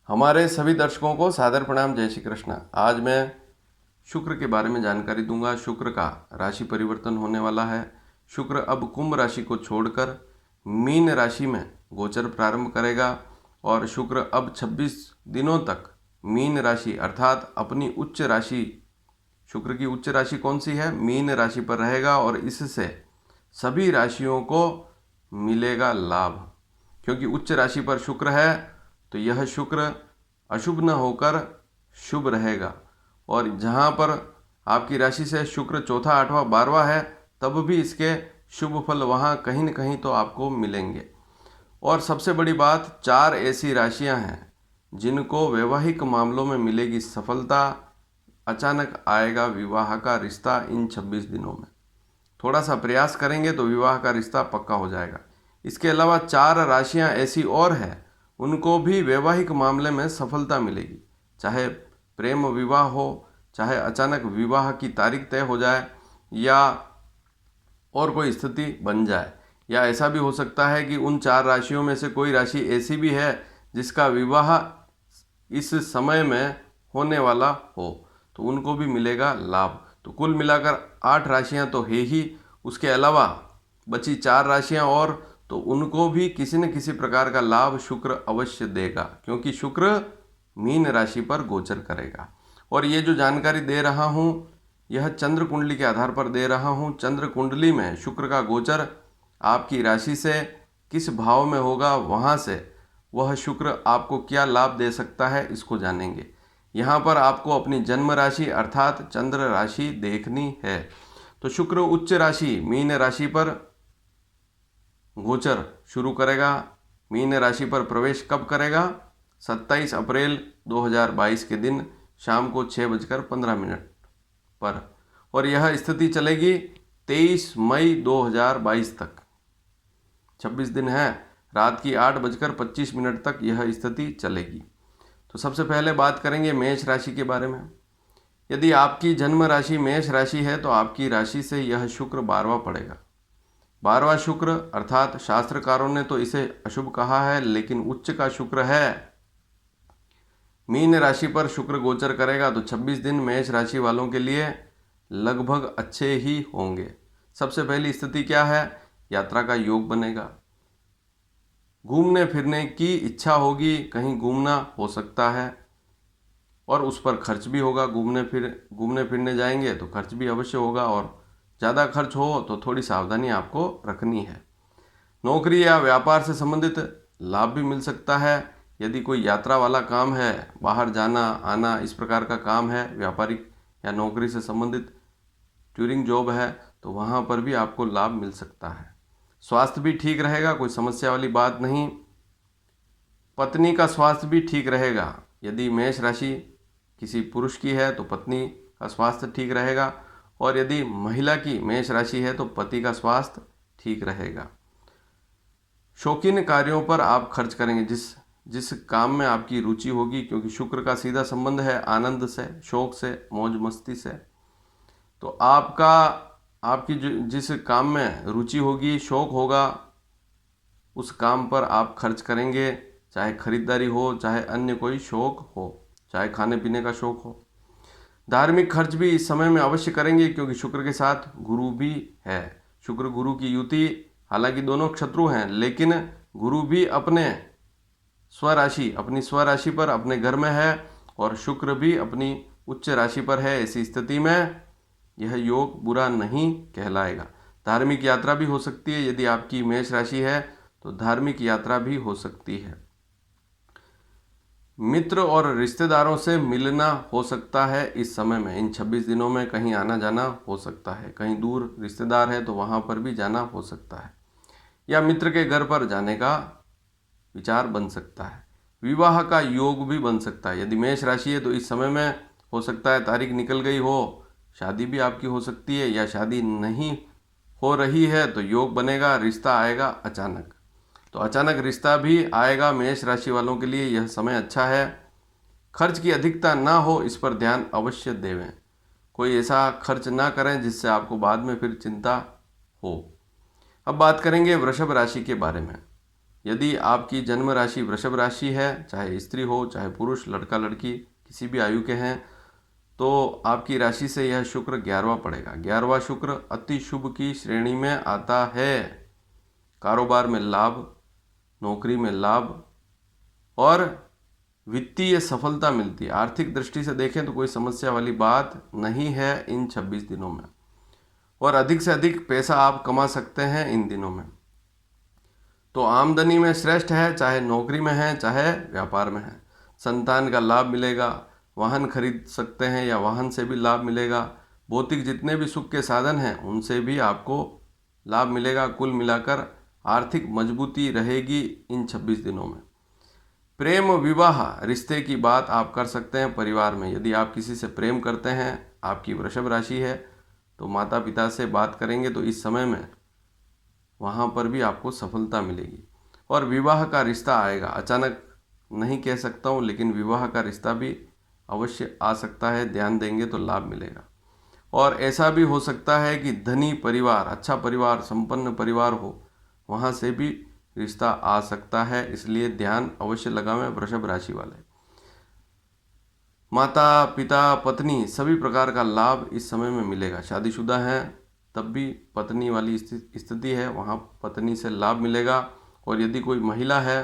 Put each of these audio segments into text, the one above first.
हमारे सभी दर्शकों को सादर प्रणाम। जय श्री कृष्ण। आज मैं शुक्र के बारे में जानकारी दूंगा। शुक्र का राशि परिवर्तन होने वाला है। शुक्र अब कुंभ राशि को छोड़कर मीन राशि में गोचर प्रारंभ करेगा और शुक्र अब 26 दिनों तक मीन राशि अर्थात अपनी उच्च राशि, शुक्र की उच्च राशि कौन सी है, मीन राशि पर रहेगा और इससे सभी राशियों को मिलेगा लाभ। क्योंकि उच्च राशि पर शुक्र है तो यह शुक्र अशुभ न होकर शुभ रहेगा। और जहाँ पर आपकी राशि से शुक्र चौथा, आठवां, 12वां है तब भी इसके शुभ फल वहाँ कहीं न कहीं तो आपको मिलेंगे। और सबसे बड़ी बात, 4 ऐसी राशियाँ हैं जिनको वैवाहिक मामलों में मिलेगी सफलता। अचानक आएगा विवाह का रिश्ता इन 26 दिनों में। थोड़ा सा प्रयास करेंगे तो विवाह का रिश्ता पक्का हो जाएगा। इसके अलावा 4 राशियां ऐसी और हैं, उनको भी वैवाहिक मामले में सफलता मिलेगी। चाहे प्रेम विवाह हो, चाहे अचानक विवाह की तारीख तय हो जाए या और कोई स्थिति बन जाए, या ऐसा भी हो सकता है कि उन 4 राशियों में से कोई राशि ऐसी भी है जिसका विवाह इस समय में होने वाला हो, तो उनको भी मिलेगा लाभ। तो कुल मिलाकर 8 राशियां तो है ही, उसके अलावा बची 4 राशियां और, तो उनको भी किसी न किसी प्रकार का लाभ शुक्र अवश्य देगा, क्योंकि शुक्र मीन राशि पर गोचर करेगा। और ये जो जानकारी दे रहा हूँ यह चंद्र कुंडली के आधार पर दे रहा हूँ। चंद्र कुंडली में शुक्र का गोचर आपकी राशि से किस भाव में होगा, वहाँ से वह शुक्र आपको क्या लाभ दे सकता है, इसको जानेंगे। यहाँ पर आपको अपनी जन्म राशि अर्थात चंद्र राशि देखनी है। तो शुक्र उच्च राशि मीन राशि पर गोचर शुरू करेगा। मीन राशि पर प्रवेश कब करेगा? 27 अप्रैल 2022 के दिन शाम को 6:15 पर, और यह स्थिति चलेगी 23 मई 2022 तक। 26 दिन है, रात की 8:25 तक यह स्थिति चलेगी। तो सबसे पहले बात करेंगे मेष राशि के बारे में। यदि आपकी जन्म राशि मेष राशि है तो आपकी राशि से यह शुक्र 12वां पड़ेगा। 12वां शुक्र अर्थात शास्त्रकारों ने तो इसे अशुभ कहा है, लेकिन उच्च का शुक्र है। मीन राशि पर शुक्र गोचर करेगा तो 26 दिन मेष राशि वालों के लिए लगभग अच्छे ही होंगे। सबसे पहली स्थिति क्या है? यात्रा का योग बनेगा। घूमने फिरने की इच्छा होगी, कहीं घूमना हो सकता है और उस पर खर्च भी होगा। घूमने फिरने जाएंगे तो खर्च भी अवश्य होगा, और ज़्यादा खर्च हो तो थोड़ी सावधानी आपको रखनी है। नौकरी या व्यापार से संबंधित लाभ भी मिल सकता है। यदि कोई यात्रा वाला काम है, बाहर जाना आना इस प्रकार का काम है, व्यापारिक या नौकरी से संबंधित टूरिंग जॉब है, तो वहाँ पर भी आपको लाभ मिल सकता है। स्वास्थ्य भी ठीक रहेगा, कोई समस्या वाली बात नहीं। पत्नी का स्वास्थ्य भी ठीक रहेगा। यदि मेष राशि किसी पुरुष की है तो पत्नी का स्वास्थ्य ठीक रहेगा, और यदि महिला की मेष राशि है तो पति का स्वास्थ्य ठीक रहेगा। शौकीन कार्यों पर आप खर्च करेंगे, जिस काम में आपकी रुचि होगी, क्योंकि शुक्र का सीधा संबंध है आनंद से, शौक से, मौज मस्ती से। तो आपकी जिस काम में रुचि होगी, शौक होगा, उस काम पर आप खर्च करेंगे। चाहे खरीदारी हो, चाहे अन्य कोई शौक हो, चाहे खाने पीने का शौक हो। धार्मिक खर्च भी इस समय में अवश्य करेंगे, क्योंकि शुक्र के साथ गुरु भी है। शुक्र गुरु की युति, हालांकि दोनों शत्रु हैं, लेकिन गुरु भी अपनी स्वराशि पर अपने घर में है और शुक्र भी अपनी उच्च राशि पर है। ऐसी स्थिति में यह योग बुरा नहीं कहलाएगा। धार्मिक यात्रा भी हो सकती है। यदि आपकी मेष राशि है तो धार्मिक यात्रा भी हो सकती है। मित्र और रिश्तेदारों से मिलना हो सकता है इस समय में। इन 26 दिनों में कहीं आना जाना हो सकता है। कहीं दूर रिश्तेदार है तो वहाँ पर भी जाना हो सकता है, या मित्र के घर पर जाने का विचार बन सकता है। विवाह का योग भी बन सकता है। यदि मेष राशि है तो इस समय में हो सकता है तारीख निकल गई हो, शादी भी आपकी हो सकती है, या शादी नहीं हो रही है तो योग बनेगा, रिश्ता आएगा अचानक। तो अचानक रिश्ता भी आएगा। मेष राशि वालों के लिए यह समय अच्छा है। खर्च की अधिकता ना हो, इस पर ध्यान अवश्य देवें। कोई ऐसा खर्च ना करें जिससे आपको बाद में फिर चिंता हो। अब बात करेंगे वृषभ राशि के बारे में। यदि आपकी जन्म राशि वृषभ राशि है, चाहे स्त्री हो चाहे पुरुष, लड़का लड़की किसी भी आयु के हैं, तो आपकी राशि से यह शुक्र 11वां पड़ेगा। 11वां शुक्र अति शुभ की श्रेणी में आता है। कारोबार में लाभ, नौकरी में लाभ और वित्तीय सफलता मिलती है। आर्थिक दृष्टि से देखें तो कोई समस्या वाली बात नहीं है इन 26 दिनों में, और अधिक से अधिक पैसा आप कमा सकते हैं इन दिनों में। तो आमदनी में श्रेष्ठ है, चाहे नौकरी में है चाहे व्यापार में है। संतान का लाभ मिलेगा, वाहन खरीद सकते हैं या वाहन से भी लाभ मिलेगा। भौतिक जितने भी सुख के साधन हैं उनसे भी आपको लाभ मिलेगा। कुल मिलाकर आर्थिक मजबूती रहेगी इन 26 दिनों में। प्रेम विवाह रिश्ते की बात आप कर सकते हैं परिवार में। यदि आप किसी से प्रेम करते हैं, आपकी वृषभ राशि है, तो माता पिता से बात करेंगे तो इस समय में वहाँ पर भी आपको सफलता मिलेगी। और विवाह का रिश्ता आएगा, अचानक नहीं कह सकता हूँ, लेकिन विवाह का रिश्ता भी अवश्य आ सकता है। ध्यान देंगे तो लाभ मिलेगा। और ऐसा भी हो सकता है कि धनी परिवार, अच्छा परिवार, संपन्न परिवार हो, वहाँ से भी रिश्ता आ सकता है। इसलिए ध्यान अवश्य लगावें वृषभ राशि वाले। माता पिता पत्नी सभी प्रकार का लाभ इस समय में मिलेगा। शादीशुदा हैं तब भी पत्नी वाली स्थिति है, वहाँ पत्नी से लाभ मिलेगा। और यदि कोई महिला है,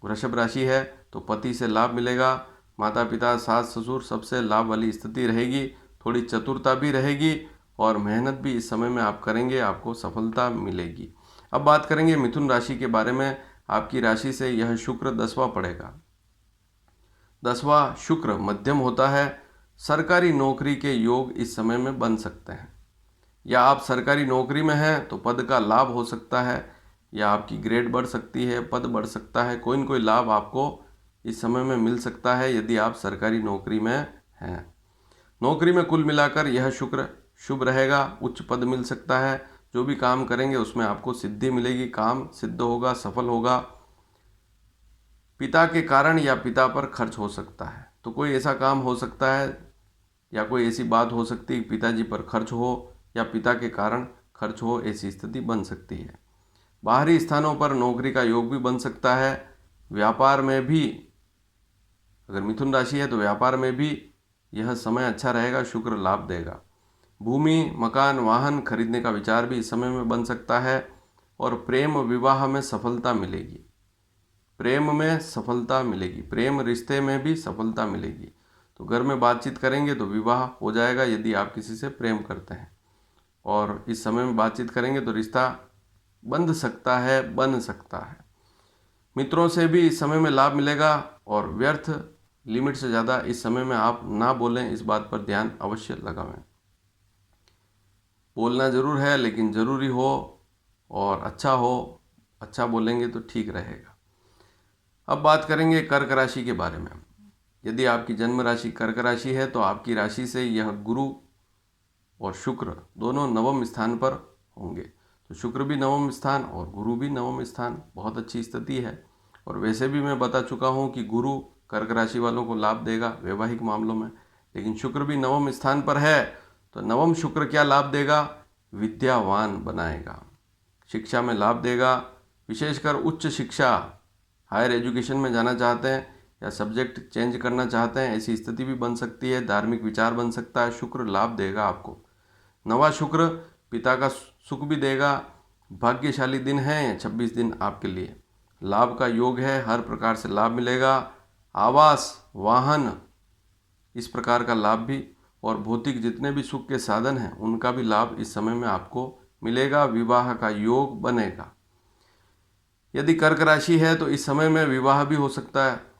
वृषभ राशि है, तो पति से लाभ मिलेगा। माता पिता, सास ससुर सबसे लाभ वाली स्थिति रहेगी। थोड़ी चतुरता भी रहेगी और मेहनत भी इस समय में आप करेंगे, आपको सफलता मिलेगी। अब बात करेंगे मिथुन राशि के बारे में। आपकी राशि से यह शुक्र 10वां पड़ेगा। 10वां शुक्र मध्यम होता है। सरकारी नौकरी के योग इस समय में बन सकते हैं, या आप सरकारी नौकरी में हैं तो पद का लाभ हो सकता है, या आपकी ग्रेड बढ़ सकती है, पद बढ़ सकता है। कोई न कोई लाभ आपको इस समय में मिल सकता है यदि आप सरकारी नौकरी में हैं। नौकरी में कुल मिलाकर यह शुक्र शुभ रहेगा। उच्च पद मिल सकता है। जो भी काम करेंगे उसमें आपको सिद्धि मिलेगी, काम सिद्ध होगा, सफल होगा। पिता के कारण या पिता पर खर्च हो सकता है, तो कोई ऐसा काम हो सकता है या कोई ऐसी बात हो सकती है कि पिताजी पर खर्च हो या पिता के कारण खर्च हो, ऐसी स्थिति बन सकती है। बाहरी स्थानों पर नौकरी का योग भी बन सकता है। व्यापार में भी अगर मिथुन राशि है तो व्यापार में भी यह समय अच्छा रहेगा, शुक्र लाभ देगा। भूमि, मकान, वाहन खरीदने का विचार भी इस समय में बन सकता है। और प्रेम विवाह में सफलता मिलेगी। प्रेम में सफलता मिलेगी, प्रेम रिश्ते में भी सफलता मिलेगी। तो घर में बातचीत करेंगे तो विवाह हो जाएगा यदि आप किसी से प्रेम करते हैं। और इस समय में बातचीत करेंगे तो रिश्ता बन सकता है। मित्रों से भी इस समय में लाभ मिलेगा। और व्यर्थ लिमिट से ज़्यादा इस समय में आप ना बोलें, इस बात पर ध्यान अवश्य लगावें। बोलना ज़रूर है, लेकिन ज़रूरी हो और अच्छा हो। अच्छा बोलेंगे तो ठीक रहेगा। अब बात करेंगे कर्क राशि के बारे में। यदि आपकी जन्म राशि कर्क राशि है तो आपकी राशि से यह गुरु और शुक्र दोनों नवम स्थान पर होंगे। तो शुक्र भी नवम स्थान और गुरु भी नवम स्थान, बहुत अच्छी स्थिति है। और वैसे भी मैं बता चुका हूँ कि गुरु कर्क राशि वालों को लाभ देगा वैवाहिक मामलों में, लेकिन शुक्र भी नवम स्थान पर है। तो नवम शुक्र क्या लाभ देगा? विद्यावान बनाएगा, शिक्षा में लाभ देगा। विशेषकर उच्च शिक्षा, हायर एजुकेशन में जाना चाहते हैं या सब्जेक्ट चेंज करना चाहते हैं, ऐसी स्थिति भी बन सकती है। धार्मिक विचार बन सकता है। शुक्र लाभ देगा आपको। नवा शुक्र पिता का सुख भी देगा। भाग्यशाली दिन है 26 दिन आपके लिए। लाभ का योग है, हर प्रकार से लाभ मिलेगा। आवास, वाहन, इस प्रकार का लाभ भी, और भौतिक जितने भी सुख के साधन हैं उनका भी लाभ इस समय में आपको मिलेगा। विवाह का योग बनेगा। यदि कर्क राशि है तो इस समय में विवाह भी हो सकता है।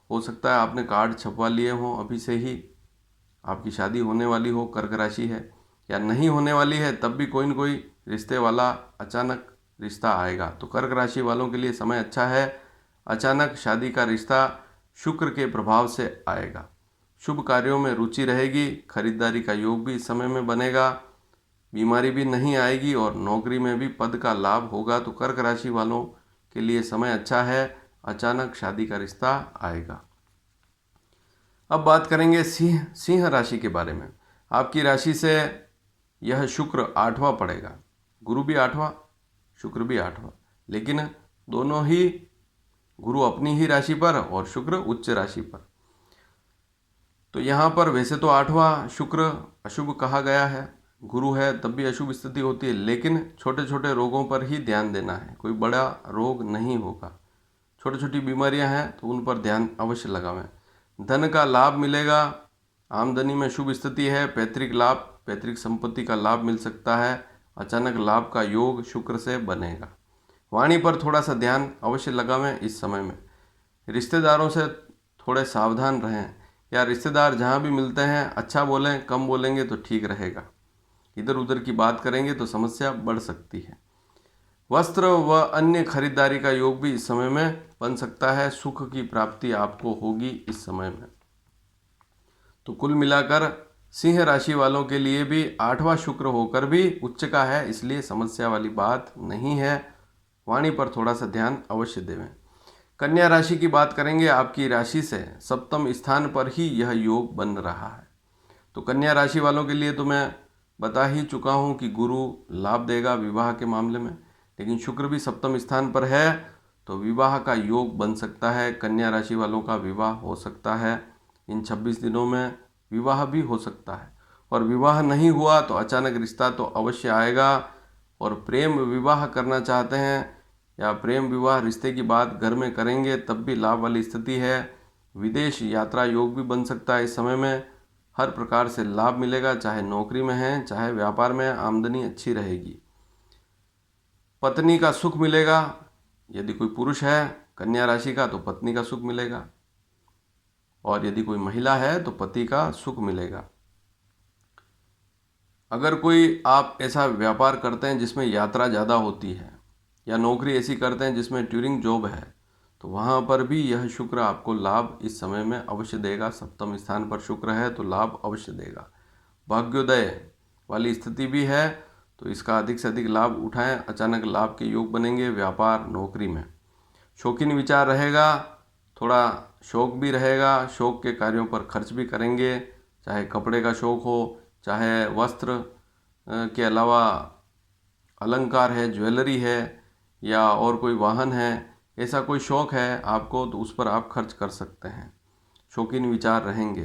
आपने कार्ड छपवा लिए हों, अभी से ही आपकी शादी होने वाली हो, कर्क राशि है, या नहीं होने वाली है तब भी कोई न कोई रिश्ते वाला अचानक रिश्ता आएगा। तो कर्क राशि वालों के लिए समय अच्छा है। अचानक शादी का रिश्ता शुक्र के प्रभाव से आएगा। शुभ कार्यों में रुचि रहेगी। खरीदारी का योग भी इस समय में बनेगा। बीमारी भी नहीं आएगी और नौकरी में भी पद का लाभ होगा। तो कर्क राशि वालों के लिए समय अच्छा है। अचानक शादी का रिश्ता आएगा। अब बात करेंगे सिंह राशि के बारे में। आपकी राशि से यह शुक्र 8वां पड़ेगा। गुरु भी 8वां, शुक्र भी 8वां, लेकिन दोनों ही गुरु अपनी ही राशि पर और शुक्र उच्च राशि पर। तो यहाँ पर वैसे तो 8वां शुक्र अशुभ कहा गया है, गुरु है तब भी अशुभ स्थिति होती है, लेकिन छोटे छोटे रोगों पर ही ध्यान देना है, कोई बड़ा रोग नहीं होगा। छोटी छोटी बीमारियां हैं तो उन पर ध्यान अवश्य लगावें। धन का लाभ मिलेगा, आमदनी में शुभ स्थिति है, पैतृक लाभ, पैतृक संपत्ति का लाभ मिल सकता है, अचानक लाभ का योग शुक्र से बनेगा। वाणी पर थोड़ा सा ध्यान अवश्य लगावें इस समय में। रिश्तेदारों से थोड़े सावधान रहें, या रिश्तेदार जहाँ भी मिलते हैं अच्छा बोलें, कम बोलेंगे तो ठीक रहेगा। इधर उधर की बात करेंगे तो समस्या बढ़ सकती है। वस्त्र व अन्य खरीदारी का योग भी इस समय में बन सकता है, सुख की प्राप्ति आपको होगी इस समय में। तो कुल मिलाकर सिंह राशि वालों के लिए भी 8वां शुक्र होकर भी उच्च का है, इसलिए समस्या वाली बात नहीं है। वाणी पर थोड़ा सा ध्यान अवश्य देवें। कन्या राशि की बात करेंगे, आपकी राशि से सप्तम स्थान पर ही यह योग बन रहा है। तो कन्या राशि वालों के लिए तो मैं बता ही चुका हूँ कि गुरु लाभ देगा विवाह के मामले में, लेकिन शुक्र भी सप्तम स्थान पर है तो विवाह का योग बन सकता है। कन्या राशि वालों का विवाह हो सकता है, इन 26 दिनों में विवाह भी हो सकता है। और विवाह नहीं हुआ तो अचानक रिश्ता तो अवश्य आएगा। और प्रेम विवाह करना चाहते हैं या प्रेम विवाह रिश्ते की बात घर में करेंगे तब भी लाभ वाली स्थिति है। विदेश यात्रा योग भी बन सकता है इस समय में। हर प्रकार से लाभ मिलेगा, चाहे नौकरी में है चाहे व्यापार में, आमदनी अच्छी रहेगी। पत्नी का सुख मिलेगा, यदि कोई पुरुष है कन्या राशि का तो पत्नी का सुख मिलेगा, और यदि कोई महिला है तो पति का सुख मिलेगा। अगर कोई आप ऐसा व्यापार करते हैं जिसमें यात्रा ज़्यादा होती है, या नौकरी ऐसी करते हैं जिसमें ट्यूरिंग जॉब है, तो वहाँ पर भी यह शुक्र आपको लाभ इस समय में अवश्य देगा। सप्तम स्थान पर शुक्र है तो लाभ अवश्य देगा। भाग्योदय वाली स्थिति भी है तो इसका अधिक से अधिक लाभ उठाएं, अचानक लाभ के योग बनेंगे व्यापार नौकरी में। शौकीन विचार रहेगा, थोड़ा शौक भी रहेगा, शौक के कार्यों पर खर्च भी करेंगे, चाहे कपड़े का शौक हो, चाहे वस्त्र के अलावा अलंकार है, ज्वेलरी है, या और कोई वाहन है, ऐसा कोई शौक है आपको तो उस पर आप खर्च कर सकते हैं। शौकीन विचार रहेंगे।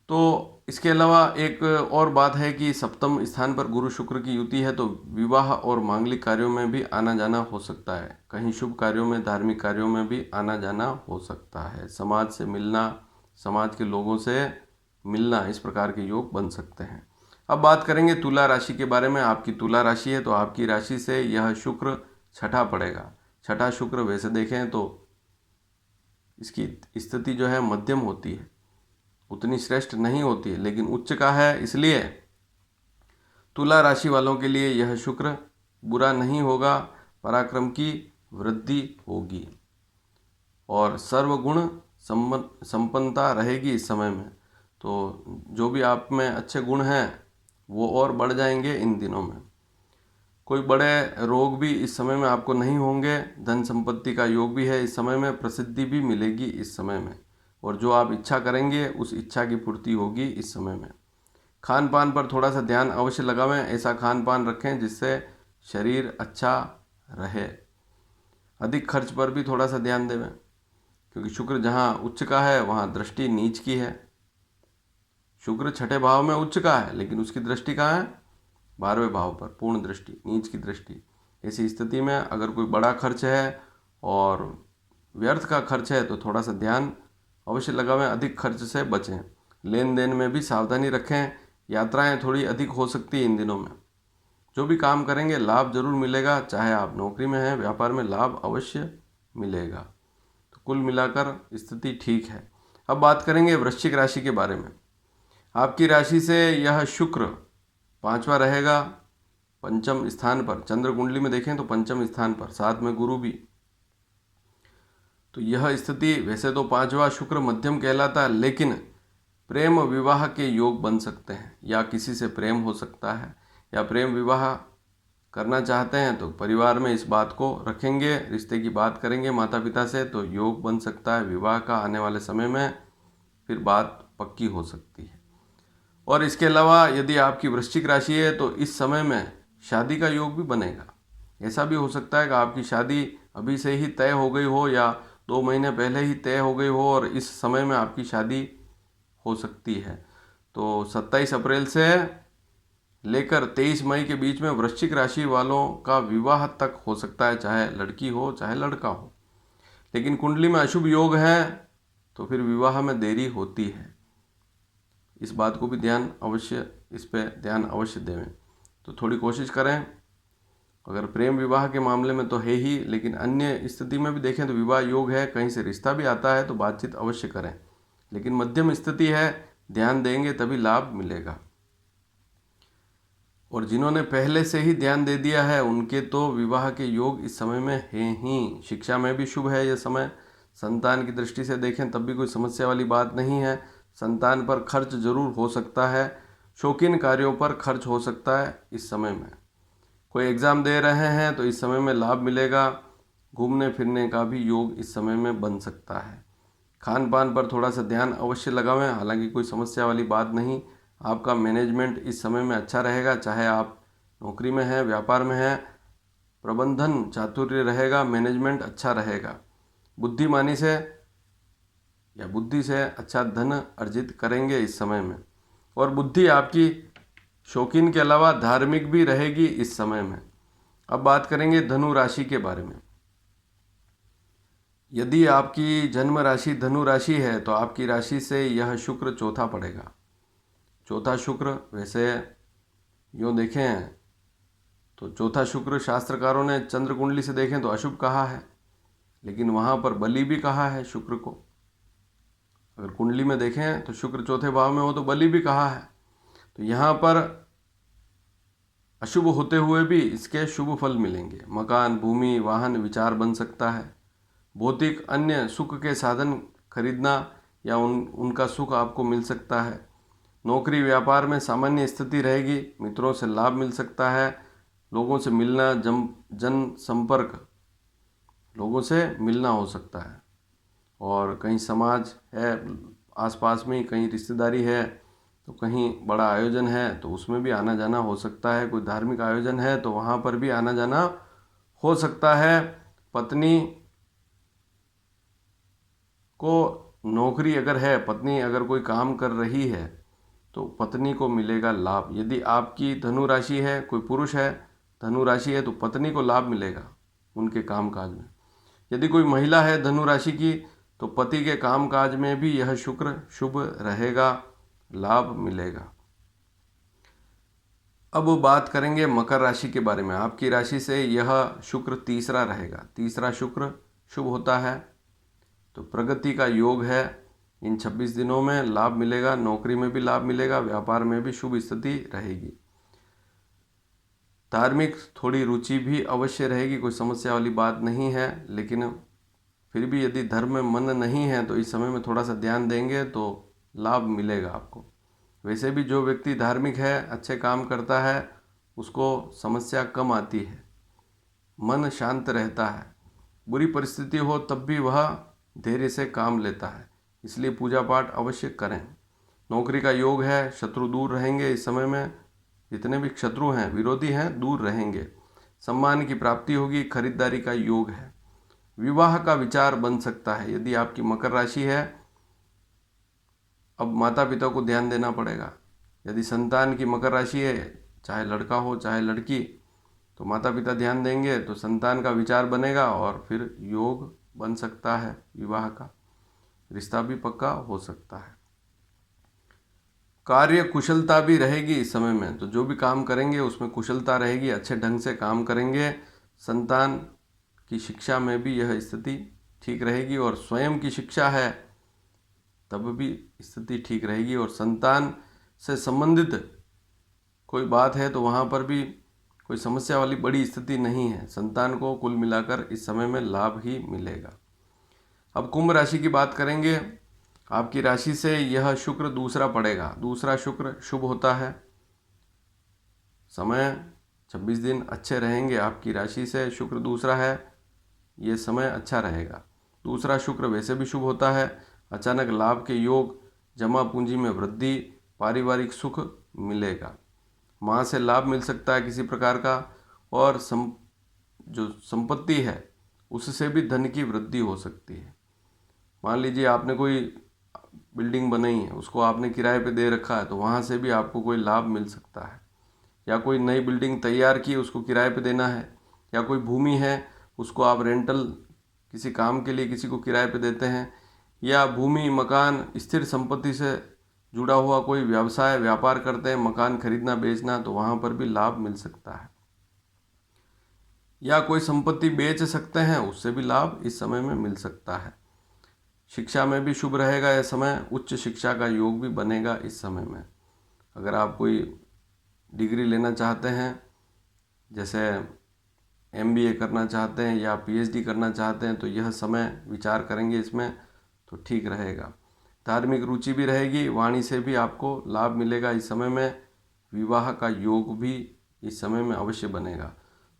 तो इसके अलावा एक और बात है कि सप्तम स्थान पर गुरु शुक्र की युति है तो विवाह और मांगलिक कार्यों में भी आना जाना हो सकता है। कहीं शुभ कार्यों में, धार्मिक कार्यों में भी आना जाना हो सकता है। समाज से मिलना, समाज के लोगों से मिलना, इस प्रकार के योग बन सकते हैं। अब बात करेंगे तुला राशि के बारे में। आपकी तुला राशि है तो आपकी राशि से यह शुक्र छठा पड़ेगा। छठा शुक्र वैसे देखें तो इसकी स्थिति जो है मध्यम होती है, उतनी श्रेष्ठ नहीं होती है, लेकिन उच्च का है, इसलिए तुला राशि वालों के लिए यह शुक्र बुरा नहीं होगा। पराक्रम की वृद्धि होगी और सर्वगुण संपन्नता रहेगी इस समय में। तो जो भी आप में अच्छे गुण हैं वो और बढ़ जाएंगे इन दिनों में। कोई बड़े रोग भी इस समय में आपको नहीं होंगे। धन संपत्ति का योग भी है इस समय में, प्रसिद्धि भी मिलेगी इस समय में, और जो आप इच्छा करेंगे उस इच्छा की पूर्ति होगी इस समय में। खान पान पर थोड़ा सा ध्यान अवश्य लगावें, ऐसा खान पान रखें जिससे शरीर अच्छा रहे। अधिक खर्च पर भी थोड़ा सा ध्यान देवें, क्योंकि शुक्र जहाँ उच्च का है वहाँ दृष्टि नीच की है। शुक्र छठे भाव में उच्च का है लेकिन उसकी दृष्टि कहाँ है? 12वें भाव पर, पूर्ण दृष्टि, नीच की दृष्टि। ऐसी स्थिति में अगर कोई बड़ा खर्च है और व्यर्थ का खर्च है तो थोड़ा सा ध्यान अवश्य लगावें, अधिक खर्च से बचें। लेन देन में भी सावधानी रखें। यात्राएं थोड़ी अधिक हो सकती है इन दिनों में। जो भी काम करेंगे लाभ जरूर मिलेगा, चाहे आप नौकरी में हैं, व्यापार में लाभ अवश्य मिलेगा। तो कुल मिलाकर स्थिति ठीक है। अब बात करेंगे वृश्चिक राशि के बारे में। आपकी राशि से यह शुक्र 5वां रहेगा, पंचम स्थान पर। चंद्र कुंडली में देखें तो पंचम स्थान पर, साथ में गुरु भी। तो यह स्थिति वैसे तो 5वां शुक्र मध्यम कहलाता है, लेकिन प्रेम विवाह के योग बन सकते हैं, या किसी से प्रेम हो सकता है, या प्रेम विवाह करना चाहते हैं तो परिवार में इस बात को रखेंगे, रिश्ते की बात करेंगे माता पिता से तो योग बन सकता है विवाह का। आने वाले समय में फिर बात पक्की हो सकती है। और इसके अलावा यदि आपकी वृश्चिक राशि है तो इस समय में शादी का योग भी बनेगा। ऐसा भी हो सकता है कि आपकी शादी अभी से ही तय हो गई हो या 2 महीने पहले ही तय हो गई हो और इस समय में आपकी शादी हो सकती है। तो 27 अप्रैल से लेकर 23 मई के बीच में वृश्चिक राशि वालों का विवाह तक हो सकता है, चाहे लड़की हो चाहे लड़का हो। लेकिन कुंडली में अशुभ योग है तो फिर विवाह में देरी होती है। इस बात को भी इस पे ध्यान अवश्य दें। तो थोड़ी कोशिश करें। अगर प्रेम विवाह के मामले में तो है ही, लेकिन अन्य स्थिति में भी देखें तो विवाह योग है, कहीं से रिश्ता भी आता है तो बातचीत अवश्य करें। लेकिन मध्यम स्थिति है, ध्यान देंगे तभी लाभ मिलेगा। और जिन्होंने पहले से ही ध्यान दे दिया है उनके तो विवाह के योग इस समय में हैं ही। शिक्षा में भी शुभ है यह समय। संतान की दृष्टि से देखें तब भी कोई समस्या वाली बात नहीं है। संतान पर खर्च जरूर हो सकता है, शौकीन कार्यों पर खर्च हो सकता है इस समय में। कोई एग्ज़ाम दे रहे हैं तो इस समय में लाभ मिलेगा। घूमने फिरने का भी योग इस समय में बन सकता है। खान पान पर थोड़ा सा ध्यान अवश्य लगावें, हालांकि कोई समस्या वाली बात नहीं। आपका मैनेजमेंट इस समय में अच्छा रहेगा, चाहे आप नौकरी में हैं, व्यापार में हैं। प्रबंधन चातुर्य रहेगा, मैनेजमेंट अच्छा रहेगा। बुद्धिमानी से या बुद्धि से अच्छा धन अर्जित करेंगे इस समय में। और बुद्धि आपकी शौकीन के अलावा धार्मिक भी रहेगी इस समय में। अब बात करेंगे धनु राशि के बारे में। यदि आपकी जन्म राशि धनु राशि है तो आपकी राशि से यह शुक्र चौथा पड़ेगा। चौथा शुक्र वैसे यूँ देखें तो चौथा शुक्र शास्त्रकारों ने चंद्र कुंडली से देखें तो अशुभ कहा है, लेकिन वहाँ पर बलि भी कहा है शुक्र को। अगर कुंडली में देखें तो शुक्र चौथे भाव में हो तो बलि भी कहा है। तो यहाँ पर अशुभ होते हुए भी इसके शुभ फल मिलेंगे। मकान, भूमि, वाहन विचार बन सकता है। भौतिक अन्य सुख के साधन खरीदना या उनका सुख आपको मिल सकता है। नौकरी व्यापार में सामान्य स्थिति रहेगी। मित्रों से लाभ मिल सकता है। लोगों से मिलना, जन संपर्क, लोगों से मिलना हो सकता है। और कहीं समाज है आसपास में, कहीं रिश्तेदारी है तो कहीं बड़ा आयोजन है तो उसमें भी आना जाना हो सकता है। कोई धार्मिक आयोजन है तो वहाँ पर भी आना जाना हो सकता है। पत्नी को नौकरी अगर है, पत्नी अगर कोई काम कर रही है तो पत्नी को मिलेगा लाभ। यदि आपकी धनु राशि है, कोई पुरुष है धनु राशि है तो पत्नी को लाभ मिलेगा उनके कामकाज में। यदि कोई महिला है धनु राशि की तो पति के कामकाज में भी यह शुक्र शुभ रहेगा, लाभ मिलेगा। अब बात करेंगे मकर राशि के बारे में। आपकी राशि से यह शुक्र तीसरा रहेगा। तीसरा शुक्र शुभ होता है तो प्रगति का योग है। इन 26 दिनों में लाभ मिलेगा। नौकरी में भी लाभ मिलेगा, व्यापार में भी शुभ स्थिति रहेगी। धार्मिक थोड़ी रुचि भी अवश्य रहेगी, कोई समस्या वाली बात नहीं है। लेकिन फिर भी यदि धर्म में मन नहीं है तो इस समय में थोड़ा सा ध्यान देंगे तो लाभ मिलेगा आपको। वैसे भी जो व्यक्ति धार्मिक है, अच्छे काम करता है, उसको समस्या कम आती है, मन शांत रहता है। बुरी परिस्थिति हो तब भी वह धैर्य से काम लेता है, इसलिए पूजा पाठ अवश्य करें। नौकरी का योग है, शत्रु दूर रहेंगे इस समय में। जितने भी शत्रु हैं, विरोधी हैं, दूर रहेंगे। सम्मान की प्राप्ति होगी, खरीदारी का योग है। विवाह का विचार बन सकता है। यदि आपकी मकर राशि है, अब माता पिता को ध्यान देना पड़ेगा। यदि संतान की मकर राशि है, चाहे लड़का हो चाहे लड़की, तो माता पिता ध्यान देंगे तो संतान का विचार बनेगा और फिर योग बन सकता है विवाह का। रिश्ता भी पक्का हो सकता है। कार्य कुशलता भी रहेगी इस समय में, तो जो भी काम करेंगे उसमें कुशलता रहेगी, अच्छे ढंग से काम करेंगे। संतान की शिक्षा में भी यह स्थिति ठीक रहेगी और स्वयं की शिक्षा है तब भी स्थिति ठीक रहेगी। और संतान से संबंधित कोई बात है तो वहाँ पर भी कोई समस्या वाली बड़ी स्थिति नहीं है। संतान को कुल मिलाकर इस समय में लाभ ही मिलेगा। अब कुंभ राशि की बात करेंगे। आपकी राशि से यह शुक्र दूसरा पड़ेगा। दूसरा शुक्र शुभ होता है। समय 26 दिन अच्छे रहेंगे। आपकी राशि से शुक्र दूसरा है, ये समय अच्छा रहेगा। दूसरा शुक्र वैसे भी शुभ होता है। अचानक लाभ के योग, जमा पूंजी में वृद्धि, पारिवारिक सुख मिलेगा। माँ से लाभ मिल सकता है किसी प्रकार का। और जो संपत्ति है उससे भी धन की वृद्धि हो सकती है। मान लीजिए आपने कोई बिल्डिंग बनाई है, उसको आपने किराए पे दे रखा है, तो वहाँ से भी आपको कोई लाभ मिल सकता है। या कोई नई बिल्डिंग तैयार की, उसको किराए पे देना है, या कोई भूमि है उसको आप रेंटल किसी काम के लिए किसी को किराए पे देते हैं, या भूमि मकान स्थिर संपत्ति से जुड़ा हुआ कोई व्यवसाय व्यापार करते हैं, मकान खरीदना बेचना, तो वहाँ पर भी लाभ मिल सकता है। या कोई संपत्ति बेच सकते हैं, उससे भी लाभ इस समय में मिल सकता है। शिक्षा में भी शुभ रहेगा यह समय, उच्च शिक्षा का योग भी बनेगा इस समय में। अगर आप कोई डिग्री लेना चाहते हैं, जैसे MBA करना चाहते हैं या PhD करना चाहते हैं, तो यह समय विचार करेंगे इसमें तो ठीक रहेगा। धार्मिक रुचि भी रहेगी, वाणी से भी आपको लाभ मिलेगा इस समय में। विवाह का योग भी इस समय में अवश्य बनेगा।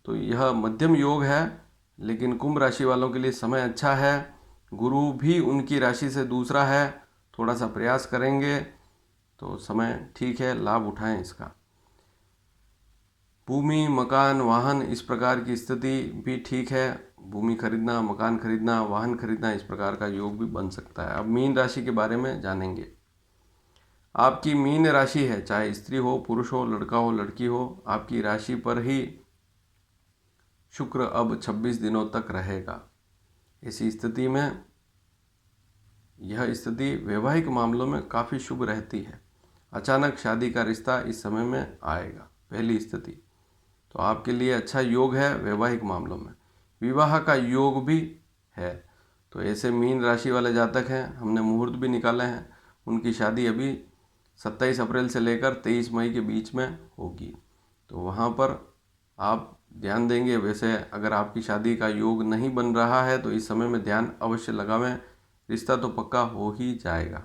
तो यह मध्यम योग है, लेकिन कुंभ राशि वालों के लिए समय अच्छा है। गुरु भी उनकी राशि से दूसरा है, थोड़ा सा प्रयास करेंगे तो समय ठीक है, लाभ उठाएं इसका। भूमि मकान वाहन इस प्रकार की स्थिति भी ठीक है। भूमि खरीदना, मकान खरीदना, वाहन खरीदना, इस प्रकार का योग भी बन सकता है। अब मीन राशि के बारे में जानेंगे। आपकी मीन राशि है, चाहे स्त्री हो पुरुष हो लड़का हो लड़की हो, आपकी राशि पर ही शुक्र अब 26 दिनों तक रहेगा। ऐसी स्थिति में यह स्थिति वैवाहिक मामलों में काफ़ी शुभ रहती है। अचानक शादी का रिश्ता इस समय में आएगा, पहली स्थिति। तो आपके लिए अच्छा योग है वैवाहिक मामलों में। विवाह का योग भी है। तो ऐसे मीन राशि वाले जातक हैं, हमने मुहूर्त भी निकाले हैं, उनकी शादी अभी 27 अप्रैल से लेकर 23 मई के बीच में होगी। तो वहाँ पर आप ध्यान देंगे। वैसे अगर आपकी शादी का योग नहीं बन रहा है तो इस समय में ध्यान अवश्य लगावें, रिश्ता तो पक्का हो ही जाएगा।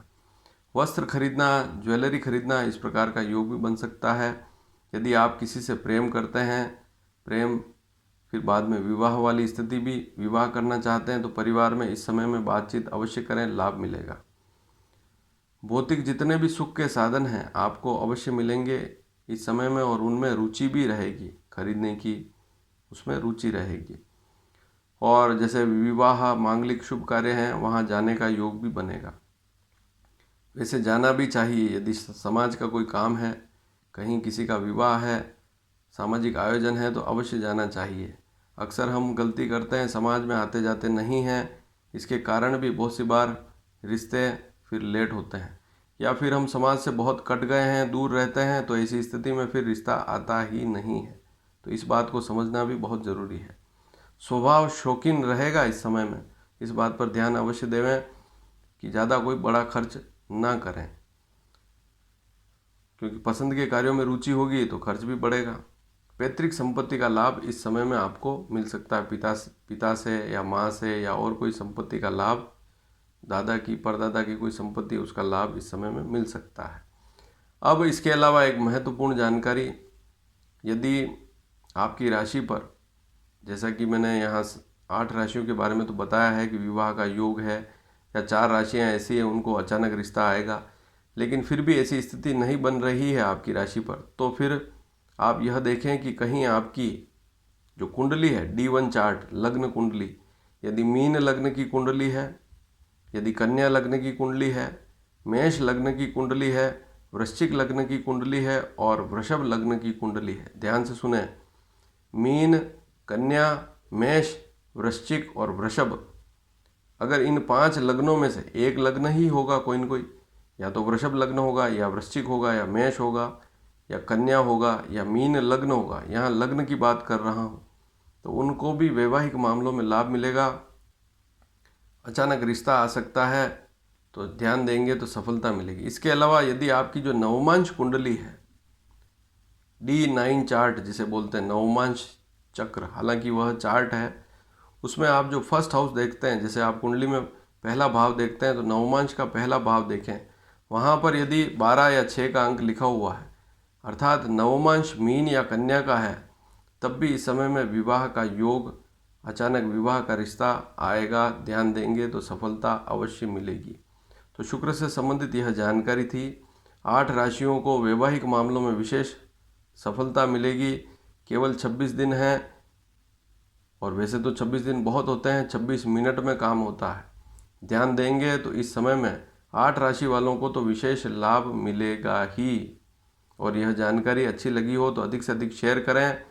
वस्त्र खरीदना, ज्वेलरी खरीदना, इस प्रकार का योग भी बन सकता है। यदि आप किसी से प्रेम करते हैं, प्रेम फिर बाद में विवाह वाली स्थिति भी, विवाह करना चाहते हैं, तो परिवार में इस समय में बातचीत अवश्य करें, लाभ मिलेगा। भौतिक जितने भी सुख के साधन हैं आपको अवश्य मिलेंगे इस समय में, और उनमें रुचि भी रहेगी, खरीदने की उसमें रुचि रहेगी। और जैसे विवाह मांगलिक शुभ कार्य हैं, वहाँ जाने का योग भी बनेगा। वैसे जाना भी चाहिए, यदि समाज का कोई काम है, कहीं किसी का विवाह है, सामाजिक आयोजन है, तो अवश्य जाना चाहिए। अक्सर हम गलती करते हैं, समाज में आते जाते नहीं हैं। इसके कारण भी बहुत सी बार रिश्ते फिर लेट होते हैं, या फिर हम समाज से बहुत कट गए हैं, दूर रहते हैं, तो ऐसी स्थिति में फिर रिश्ता आता ही नहीं है। तो इस बात को समझना भी बहुत ज़रूरी है। स्वभाव शौकीन रहेगा इस समय में, इस बात पर ध्यान अवश्य देवें कि ज़्यादा कोई बड़ा खर्च ना करें, क्योंकि पसंद के कार्यों में रुचि होगी तो खर्च भी बढ़ेगा। पैतृक संपत्ति का लाभ इस समय में आपको मिल सकता है, पिता से या माँ से, या और कोई संपत्ति का लाभ, दादा की परदादा की कोई संपत्ति, उसका लाभ इस समय में मिल सकता है। अब इसके अलावा एक महत्वपूर्ण जानकारी, यदि आपकी राशि पर, जैसा कि मैंने यहाँ 8 राशियों के बारे में तो बताया है कि विवाह का योग है, या 4 राशियाँ ऐसी हैं उनको अचानक रिश्ता आएगा, लेकिन फिर भी ऐसी स्थिति नहीं बन रही है आपकी राशि पर, तो फिर आप यह देखें कि कहीं आपकी जो कुंडली है, D1 चार्ट, लग्न कुंडली, यदि मीन लग्न की कुंडली है, यदि कन्या लग्न की कुंडली है, मेष लग्न की कुंडली है, वृश्चिक लग्न की कुंडली है और वृषभ लग्न की कुंडली है। ध्यान से सुने, मीन, कन्या, मेष, वृश्चिक और वृषभ, अगर इन 5 लग्नों में से एक लग्न ही होगा कोई न कोई, या तो वृषभ लग्न होगा, या वृश्चिक होगा, या मेष होगा, या कन्या होगा, या मीन लग्न होगा, यहाँ लग्न की बात कर रहा हूँ, तो उनको भी वैवाहिक मामलों में लाभ मिलेगा। अचानक रिश्ता आ सकता है, तो ध्यान देंगे तो सफलता मिलेगी। इसके अलावा यदि आपकी जो नवमांश कुंडली है, D9 चार्ट जिसे बोलते हैं, नवमांश चक्र, हालांकि वह चार्ट है, उसमें आप जो फर्स्ट हाउस देखते हैं, जैसे आप कुंडली में पहला भाव देखते हैं, तो नवमांश का पहला भाव देखें, वहाँ पर यदि 12 या 6 का अंक लिखा हुआ है, अर्थात नवमांश मीन या कन्या का है, तब भी इस समय में विवाह का योग, अचानक विवाह का रिश्ता आएगा। ध्यान देंगे तो सफलता अवश्य मिलेगी। तो शुक्र से संबंधित यह जानकारी थी। 8 राशियों को वैवाहिक मामलों में विशेष सफलता मिलेगी। केवल 26 दिन हैं और वैसे तो 26 दिन बहुत होते हैं, 26 मिनट में काम होता है। ध्यान देंगे तो इस समय में 8 राशि वालों को तो विशेष लाभ मिलेगा ही। और यह जानकारी अच्छी लगी हो तो अधिक से अधिक शेयर करें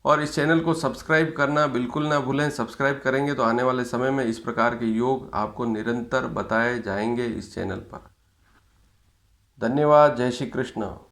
और इस चैनल को सब्सक्राइब करना बिल्कुल ना भूलें। सब्सक्राइब करेंगे तो आने वाले समय में इस प्रकार के योग आपको निरंतर बताए जाएंगे इस चैनल पर। धन्यवाद। जय श्री कृष्ण।